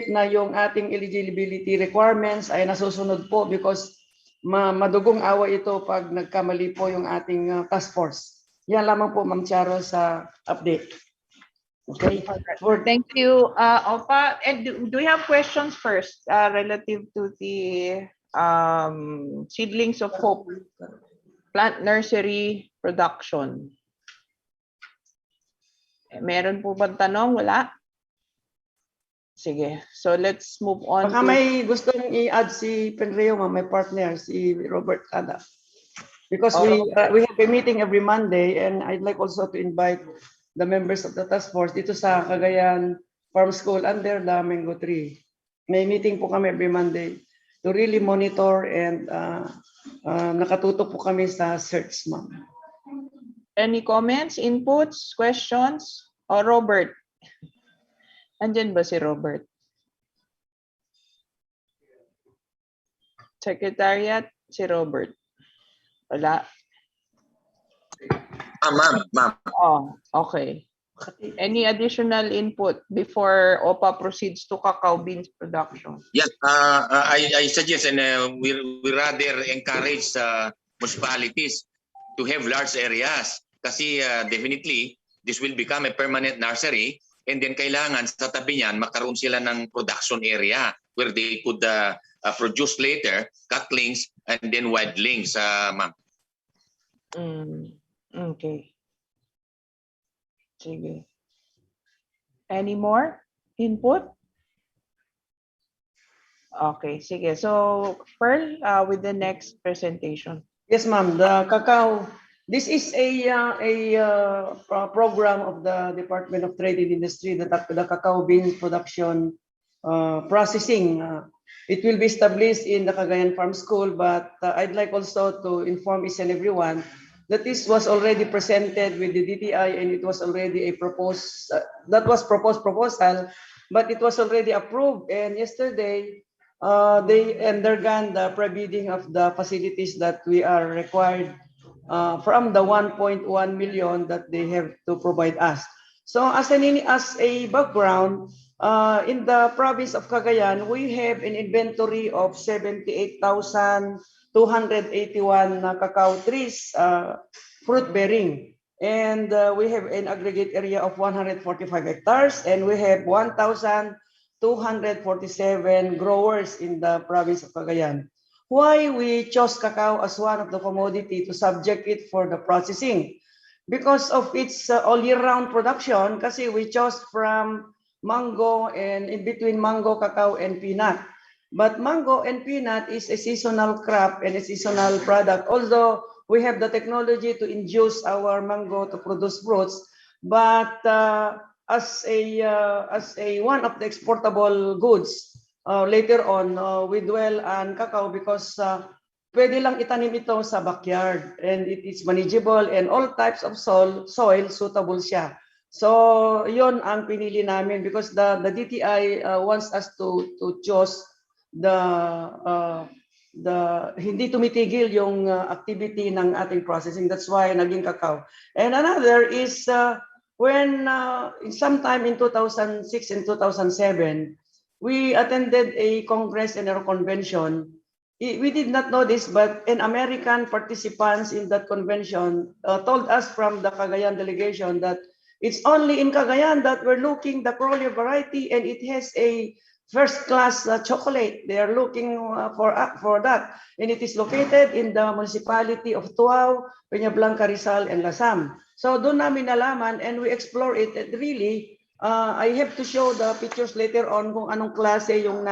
check na yung ating eligibility requirements ay nasusunod po because madugong awa ito pag nagkamali po yung ating task force. Yan lamang po, Ma'am Charo, sa update. Okay. Thank you, Opa. And do we have questions first relative to the Seedlings of Hope plant nursery production? Meron po bang tanong? Wala? Sige. So let's move on. Baka may gustong i-add si Penreo, my partner, si Robert Cada. Because we have a meeting every Monday, and I'd like also to invite the members of the task force dito sa Cagayan Farm School under the Mango Tree. May meeting po kami every Monday to really monitor and nakatuto po kami sa search, ma'am. Any comments, inputs, questions? O Robert? Andyan ba si Robert? Secretariat, si Robert. Wala. Ma'am. Oh, okay. Any additional input before OPA proceeds to cacao beans production? Yes, I suggest and we rather encourage municipalities to have large areas kasi definitely this will become a permanent nursery, and then kailangan sa tabi niyan magkaroon sila ng production area where they could produce later cutlings and then wildlings, ma'am. Okay. Sige. Any more input? Okay, sige. So, Pearl, with the next presentation. Yes, ma'am. The cacao. This is a program of the Department of Trade and Industry, the cacao beans production processing. It will be established in the Cagayan Farm School, but I'd like also to inform each and everyone that this was already presented with the DTI, and it was already a proposed proposal, but it was already approved. And yesterday, they undergone the pre-bidding of the facilities that we are required from the 1.1 million that they have to provide us. So as a background, in the province of Cagayan, we have an inventory of 78,281 cacao trees, fruit bearing. And we have an aggregate area of 145 hectares, and we have 1,247 growers in the province of Cagayan. Why we chose cacao as one of the commodity to subject it for the processing? Because of its all year round production, kasi we chose from mango and in between mango, cacao, and peanut. But mango and peanut is a seasonal crop and a seasonal product. Although we have the technology to induce our mango to produce fruits, but as a one of the exportable goods, later on we dwell on cacao because pwede lang itanim ito sa backyard, and it is manageable, and all types of soil suitable siya. So yon ang pinili namin because the DTI wants us to choose the hindi tumitigil yung activity ng ating processing. That's why naging cacao. And another is when sometime in 2006 and 2007, we attended a congress and a convention. We did not know this, but an American participants in that convention told us from the Cagayan delegation that it's only in Cagayan that we're looking the Crolio variety, and it has a first-class chocolate. They are looking for that, and it is located in the municipality of Tuao, Peña Blanca, Rizal, and Lasam. So doon namin nalaman, and we explore it. And really, I have to show the pictures later on kung anong klase yung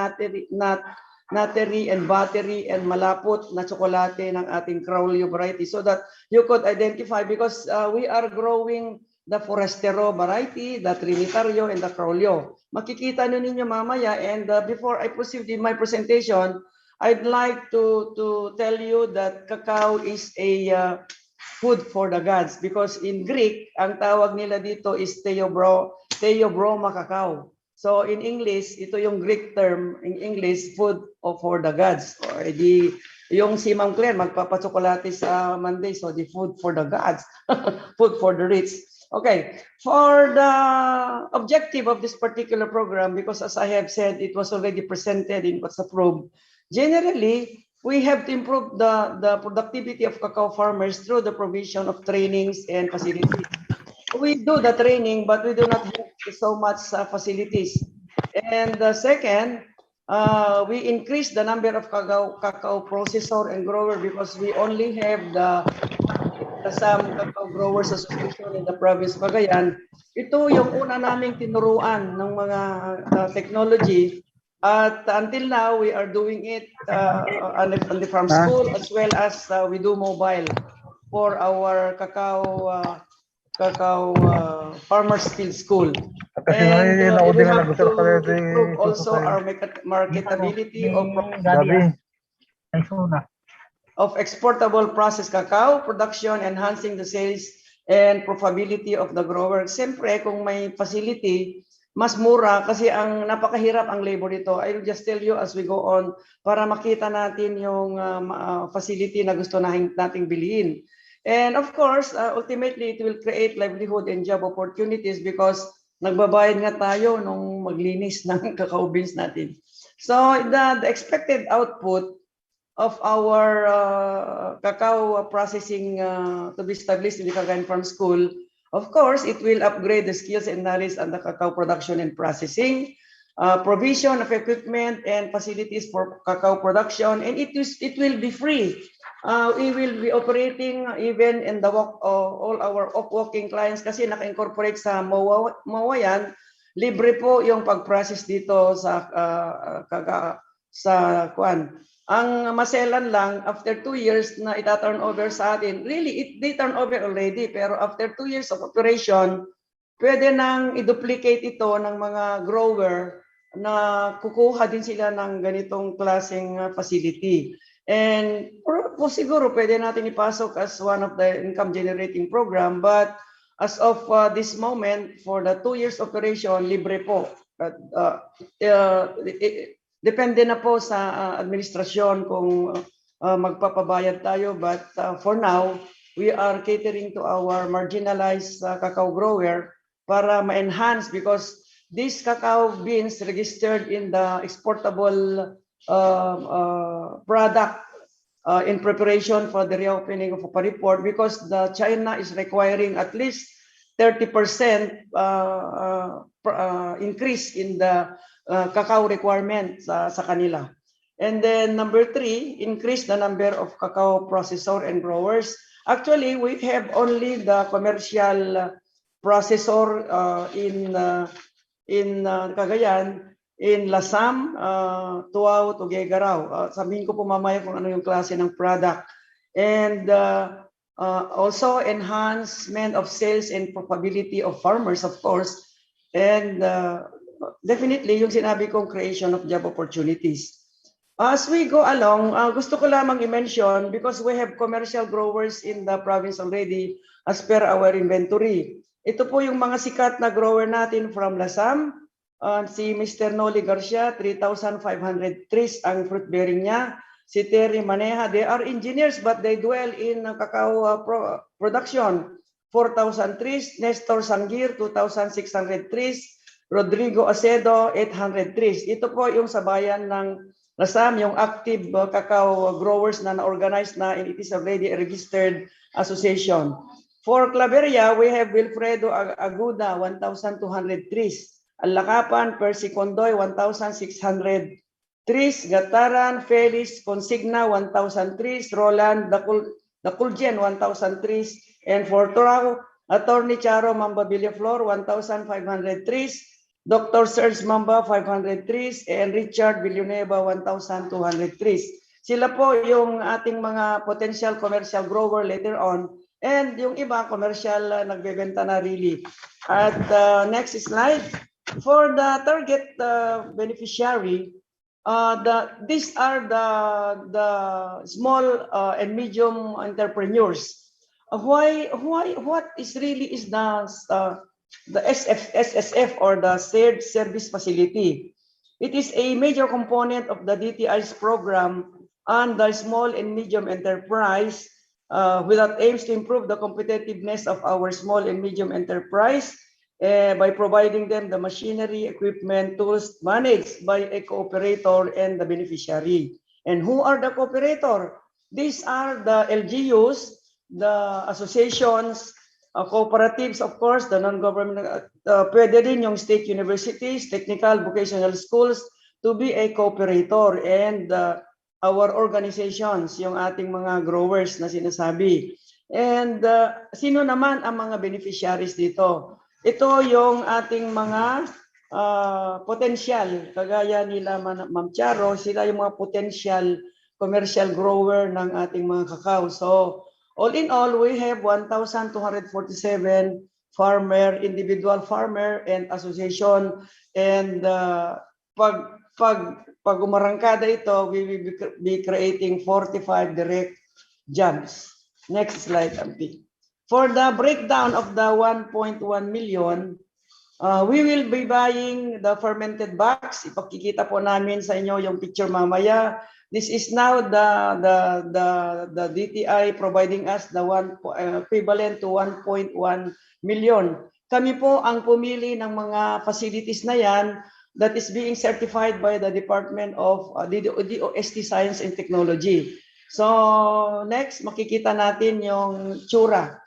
nateri and battery and malapot na tsokolate ng ating Crolio variety, so that you could identify, because we are growing the Forastero variety, the Trinitario, and the Crolio. Makikita nyo ninyo mamaya, and before I proceed in my presentation, I'd like to tell you that cacao is a food for the gods, because in Greek, ang tawag nila dito is Theobroma cacao. So in English, ito yung Greek term, in English, food for the gods. O edi, yung si Ma'am Claire magpapatsokolate sa Monday, so the food for the gods, food for the rich. Okay, for the objective of this particular program, because as I have said, it was already presented in what's approved. Generally, we have to improve the productivity of cacao farmers through the provision of trainings and facilities. We do the training, but we do not have so much facilities. And the second, we increase the number of cacao processor and grower because we only have some Cacao Growers Association in the province of Cagayan. Ito yung una naming tinuruan ng mga technology. At until now, we are doing it on the farm school as well as we do mobile for our cacao farmers field school. And we have to improve also our marketability of exportable processed cacao production, enhancing the sales and profitability of the grower. Siyempre, kung may facility, mas mura kasi ang napakahirap ang labor dito. I will just tell you as we go on para makita natin yung facility na gusto nating bilhin. And of course, ultimately, it will create livelihood and job opportunities because nagbabayad nga tayo nung maglinis ng cacao beans natin. So the expected output of our cacao processing to be established in the Cagayan Farm School, of course, it will upgrade the skills and knowledge on the cacao production and processing, provision of equipment and facilities for cacao production, and it will be free. We will be operating even in the all our walking clients kasi naka-incorporate sa MOA yan. Libre po yung pag-process dito sa kuan. Ang maselan lang, after 2 years na ita-turn over sa atin, really, they turn over already, pero after 2 years of operation, pwede nang i-duplicate ito ng mga grower na kukuha din sila ng ganitong klaseng facility. And po siguro pwede natin ipasok as one of the income generating program, but as of this moment, for the 2 years operation, libre po. Depende na po sa administrasyon kung magpapabayad tayo, but for now, we are catering to our marginalized cacao grower para ma-enhance because these cacao beans registered in the exportable product in preparation for the reopening of a report because the China is requiring at least 30% increase in the cacao requirement sa kanila. And then number 3, increase the number of cacao processor and growers. Actually, we have only the commercial processor in Cagayan, in Lasam, Tuao, Tuguegarao. Sabihin ko po mamaya kung ano yung klase ng product. And also enhancement of sales and profitability of farmers, of course. And definitely, yung sinabi kong creation of job opportunities. As we go along, gusto ko lamang i-mention because we have commercial growers in the province already as per our inventory. Ito po yung mga sikat na grower natin from Lasam. Si Mr. Noli Garcia, 3,500 trees ang fruit bearing niya. Si Terry Maneja, they are engineers but they dwell in cacao production. 4,000 trees. Nestor Sangir, 2,600 trees. Rodrigo Acedo, 800 trees. Ito po yung sa bayan ng Lasam, yung active cacao growers na na-organize na and it is already a registered association. For Claveria, we have Wilfredo Aguda, 1,200 trees. Alakapan, Percy Condoy, 1,600 trees. Gataran, Felix Consigna, 1,000 trees. Roland Daculgen, 1,000 trees. And for Turao, Attorney Charo Mamba Villaflor, 1,500 trees. Dr. Serge Mamba, 500 trees. And Richard Villanueva, 1,200 trees. Sila po yung ating mga potential commercial grower later on. And yung iba, commercial nagbebenta na really. At next slide. For the target beneficiary, these are the small and medium entrepreneurs. What is really is the SSF or the Shared Service Facility. It is a major component of the DTI's program on the small and medium enterprise that aims to improve the competitiveness of our small and medium enterprise by providing them the machinery, equipment, tools managed by a cooperator and the beneficiary. And who are the cooperator? These are the LGUs, the associations, cooperatives, of course, the non-government, pwede din yung state universities, technical, vocational schools to be a cooperator, and our organizations, yung ating mga growers na sinasabi. And sino naman ang mga beneficiaries dito? Ito yung ating mga potential, kagaya nila Ma'am Charo, sila yung mga potential commercial grower ng ating mga kakao. So, all in all, we have 1,247 farmer, individual farmer and association. And pag umarangkada ito, we will be creating 45 direct jobs. Next slide, Ampi. For the breakdown of the 1.1 million, we will be buying the fermented bags. Ipakikita po namin sa inyo yung picture mamaya. This is now the DTI providing us the equivalent to 1.1 million. Kami po ang pumili ng mga facilities na yan that is being certified by the Department of DOST Science and Technology. So next, makikita natin yung tsura.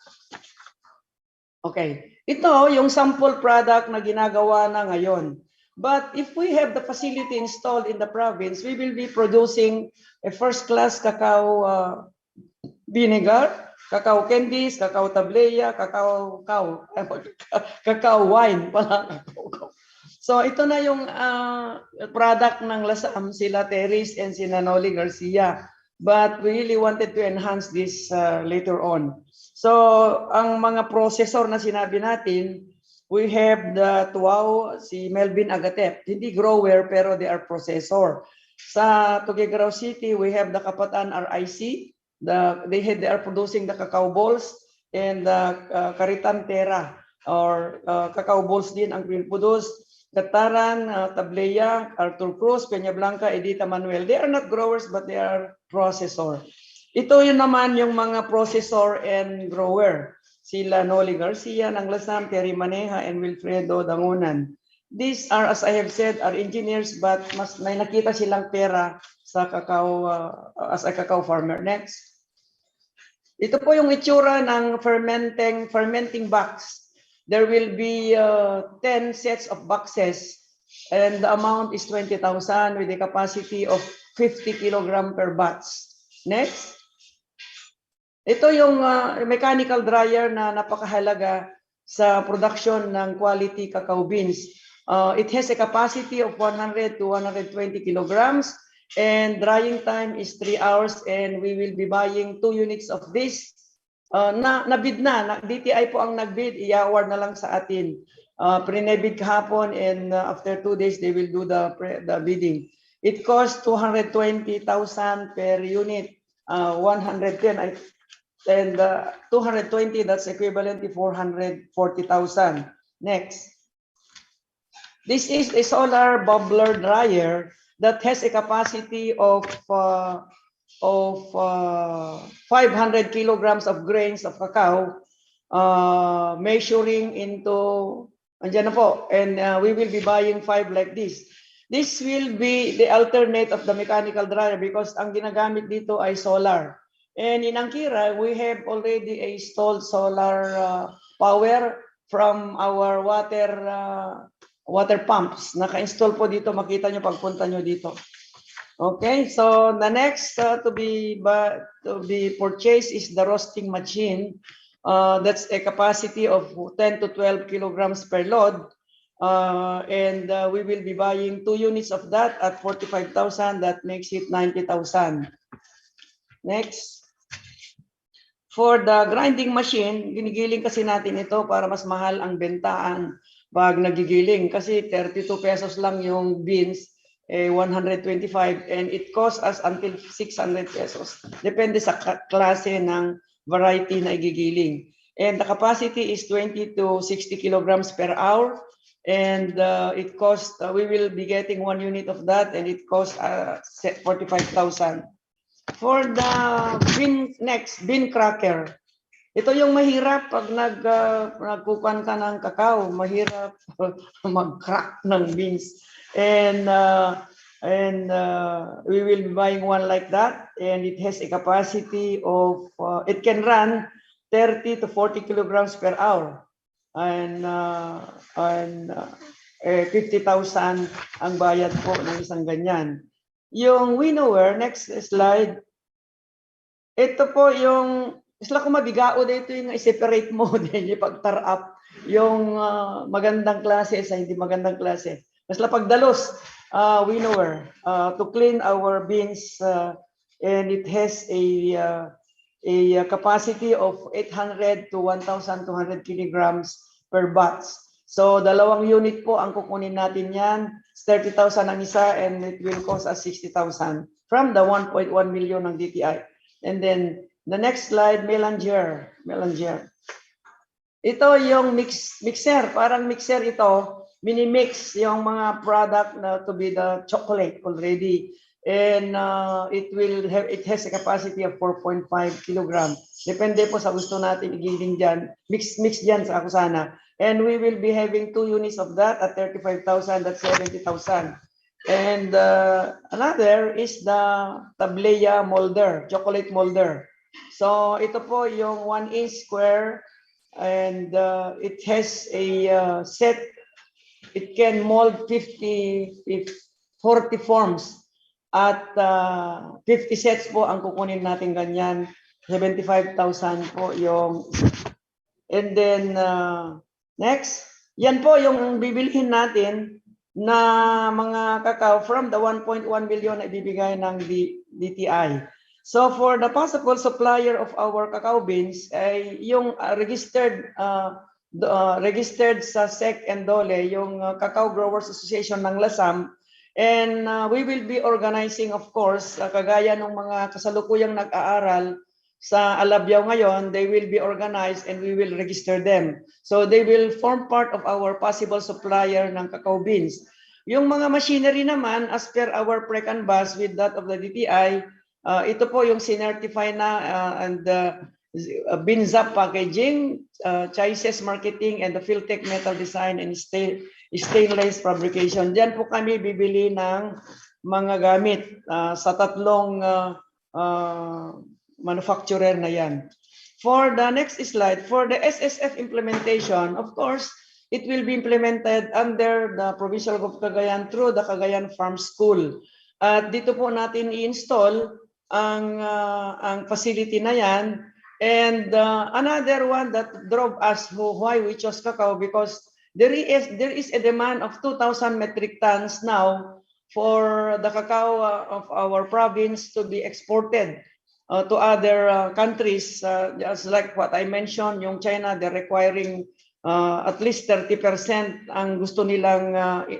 Okay, ito yung sample product na ginagawa na ngayon. But if we have the facility installed in the province, we will be producing a first-class cacao vinegar, cacao candies, cacao tableya, cacao wine pala. So ito na yung product ng Lasam, sila Teres and sila Noli Garcia. But we really wanted to enhance this later on. So ang mga processor na sinabi natin, we have the Tuao, si Melvin Agatep. Hindi grower pero they are processor. Sa Tuguegarao City, we have the Kapatan RIC. They are producing the cacao balls, and the Caritan Terra or cacao balls din ang produce. Kataran, Tableya, Arthur Cruz, Peña Blanca, Edita Manuel. They are not growers but they are processor. Ito yun naman yung mga processor and grower. Sila Noli Garcia ng Lasam, Terry Maneja, and Wilfredo Dangunan. These are, as I have said, are engineers, but mas may nakita silang pera sa cacao, as a cacao farmer. Next. Ito po yung itsura ng fermenting box. There will be 10 sets of boxes, and the amount is 20,000 with a capacity of 50 kilogram per batch. Next. Ito yung mechanical dryer na napakahalaga sa production ng quality cacao beans. It has a capacity of 100 to 120 kilograms and drying time is 3 hours, and we will be buying 2 units of this. Nabid na, DTI po ang nagbid, i-award na lang sa atin. Pre-nebid kahapon, and after 2 days they will do the bidding. It costs 220,000 per unit, 110 and 220, that's equivalent to 440,000. Next. This is a solar bubbler dryer that has a capacity of 500 kilograms of grains of cacao, measuring into, andyan na po, and we will be buying 5 like this. This will be the alternate of the mechanical dryer because ang ginagamit dito ay solar. And in Angkira, we have already installed solar power from our water pumps. Naka-install po dito, makita nyo pagpunta nyo dito. Okay, so the next to be purchased is the roasting machine. That's a capacity of 10 to 12 kilograms per load. And we will be buying 2 units of that at 45,000. That makes it 90,000. Next. For the grinding machine, ginigiling kasi natin ito para mas mahal ang bentaan pag nagigiling. Kasi 32 pesos lang yung beans, 125, and it costs us until 600 pesos. Depende sa klase ng variety na igigiling. And the capacity is 20 to 60 kilograms per hour. And it costs, we will be getting 1 unit of that, and it costs 45,000. For the bean cracker. Ito yung mahirap pag nagkukuhan ka ng kakao, mahirap mag-crack ng beans. And we will be buying one like that, and it has a capacity of, it can run 30 to 40 kilograms per hour. And 50,000 ang bayad po ng isang ganyan. Yung winnower, next slide. Ito po yung, isla ko mabigao dito yung i-separate mo din, yung pag-tar-up, yung magandang klase sa hindi magandang klase. Masla pagdalos, winnower, to clean our beans, and it has a capacity of 800 to 1,200 kilograms per batch. So, 2 unit po ang kukunin natin yan. 30,000 ang isa, and it will cost us 60,000 from the 1.1 million ng DTI. And then, the next slide, melanger. Ito yung mixer. Parang mixer ito. Mini-mix yung mga product na to be the chocolate already. And it has a capacity of 4.5 kilogram. Depende po sa gusto natin igiling dyan. Mix dyan sa Akusana. And we will be having 2 units of that at 35,000, that's 70,000. And another is the Tableya molder, chocolate molder. So ito po yung 1-inch square, and it has a set. It can mold 40 forms at 50 sets po ang kukunin natin ganyan. 75,000 po yung. And then next, yan po yung bibilhin natin na mga kakao from the 1.1 million na ibibigay ng DTI. So for the possible supplier of our cacao beans ay yung registered sa SEC and DOLE, yung Cacao Growers Association ng Lasam. And we will be organizing, of course, kagaya ng mga kasalukuyang nag-aaral sa Alabyao ngayon, they will be organized and we will register them. So they will form part of our possible supplier ng cacao beans. Yung mga machinery naman, as per our pre-canvas with that of the DTI, ito po yung sinertify na and Binzap packaging, Chises marketing, and the Philtech metal design and stainless fabrication. Diyan po kami bibili ng mga gamit sa tatlong manufacturer na yan. For the next slide, for the SSF implementation, of course, it will be implemented under the Provincial of Cagayan through the Cagayan Farm School. At dito po natin i-install ang facility na yan. And another one that drove us why we chose cacao, because there is a demand of 2,000 metric tons now for the cacao of our province to be exported to other countries, just like what I mentioned, yung China, they're requiring at least 30% ang gusto nilang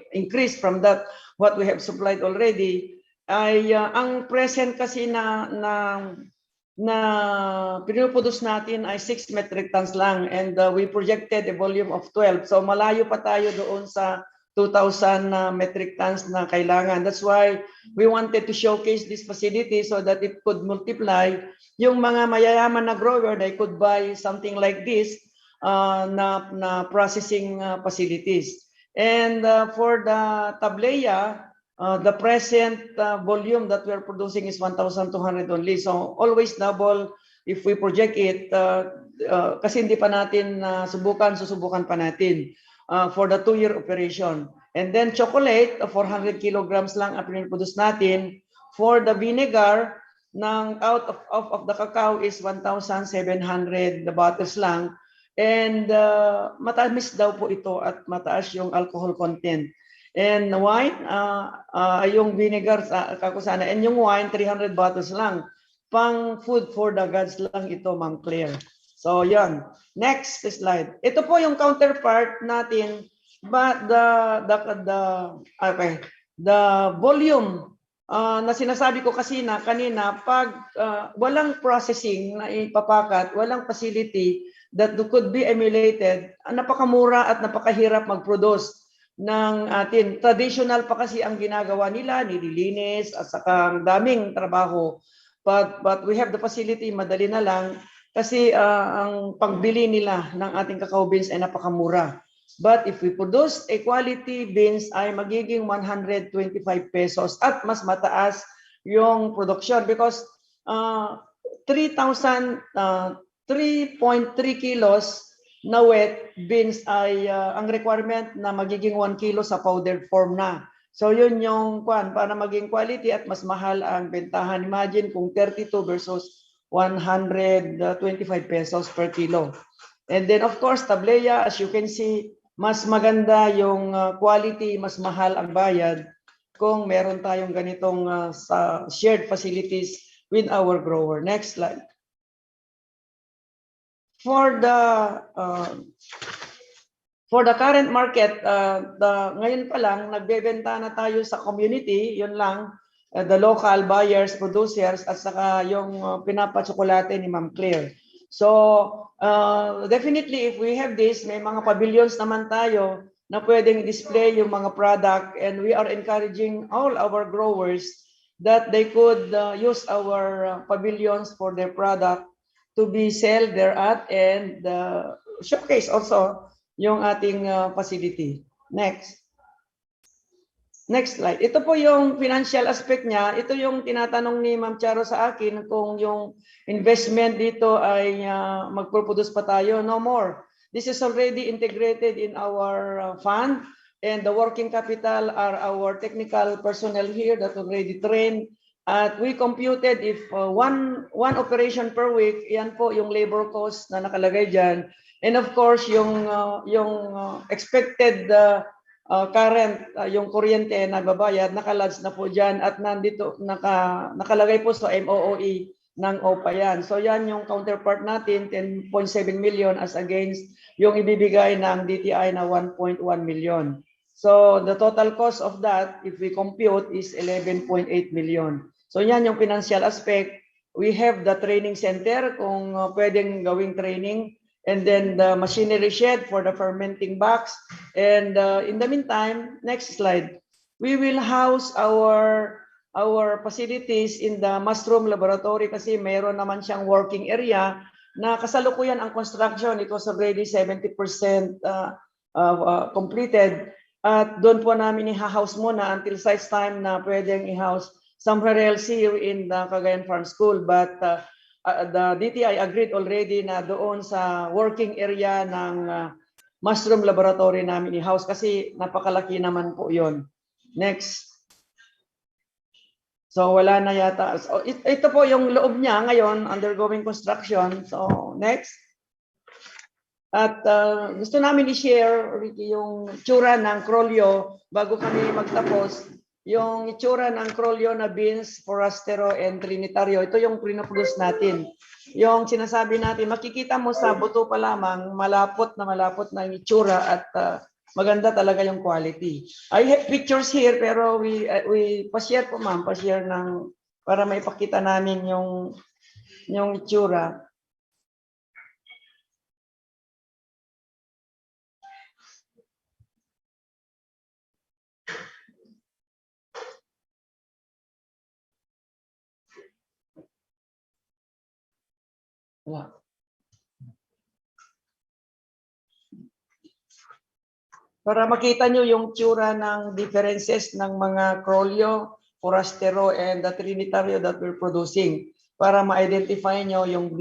increase from that what we have supplied already. Ay ang present kasi na pinuproduce natin ay 6 metric tons lang, and we projected a volume of 12. So malayo pa tayo doon sa 2,000 metric tons na kailangan. That's why we wanted to showcase this facility so that it could multiply. Yung mga mayayaman na grower, they could buy something like this na processing facilities. And for the Tableya, the present volume that we are producing is 1,200 only. So always double if we project it, kasi hindi pa natin susubukan pa natin for the 2-year operation. And then chocolate, 400 kilograms lang ang produce natin. For the vinegar, out of the cacao is 1,700 bottles lang. And matamis daw po ito at mataas yung alcohol content. And wine, yung vinegar sa Akusana, and yung wine, 300 bottles lang. Pang food for the gods lang ito, Ma'am Claire. So, yan. Next slide. Ito po yung counterpart natin, but the volume na sinasabi ko kasi kanina, pag walang processing na ipapakat, walang facility that could be emulated, napakamura at napakahirap mag-produce ng atin. Traditional pa kasi ang ginagawa nila, nililinis at saka ang daming trabaho. but we have the facility, madali na lang kasi ang pagbili nila ng ating cacao beans ay napakamura. But if we produce a quality beans ay magiging 125 pesos at mas mataas yung production because 3.3 kilos na wet beans ay ang requirement na magiging 1 kilo sa powdered form na. So yun yung para maging quality at mas mahal ang bentahan. Imagine kung 32 versus 125 pesos per kilo. And then of course, tableya, as you can see, mas maganda yung quality, mas mahal ang bayad kung meron tayong ganitong sa shared facilities with our grower. Next slide. For the current market, ngayon pa lang, nagbebenta na tayo sa community, yun lang, the local buyers, producers, at saka yung pinapatsokolate ni Ma'am Claire. So, definitely, if we have this, may mga pavilions naman tayo na pwedeng display yung mga product, and we are encouraging all our growers that they could use our pavilions for their product to be sold there at and showcase also yung ating facility. Next. Next slide. Ito po yung financial aspect niya. Ito yung tinatanong ni Ma'am Charo sa akin kung yung investment dito ay magproduce pa tayo. No more. This is already integrated in our fund, and the working capital are our technical personnel here that already trained. At we computed if one operation per week, yan po yung labor cost na nakalagay dyan. And of course, yung expected current, yung kuryente na babayad, nakalodge na po dyan at nandito, nakalagay po sa MOOE ng OPA yan. So yan yung counterpart natin, 10.7 million as against yung ibibigay ng DTI na 1.1 million. So the total cost of that, if we compute, is 11.8 million. So yan yung financial aspect. We have the training center kung pwedeng gawing training, and then the machinery shed for the fermenting box. And in the meantime, next slide, we will house our facilities in the mushroom laboratory kasi mayroon naman siyang working area na kasalukuyan ang construction. It was already 70% completed. At doon po namin i-house muna until such time na pwedeng i-house somewhere else here in the Cagayan Farm School. But the DTI agreed already na doon sa working area ng mushroom laboratory namin i-house kasi napakalaki naman po yon. Next. So wala na yata. So, ito po yung loob niya ngayon, undergoing construction. So next. At gusto namin i-share yung itsura ng Crolio bago kami magtapos. Yung itsura ng Crolio na beans, Forastero, and Trinitario, ito yung pinoproduce natin. Yung sinasabi natin, makikita mo sa buto pa lamang, malapot na yung itsura at maganda talaga yung quality. I have pictures here pero we pa-share po ma'am, pa-share ng para maipakita namin yung itsura. Wow. Para makita nyo yung tsura ng differences ng mga Crolio, Forastero, and the Trinitario that we're producing. Para ma-identify nyo yung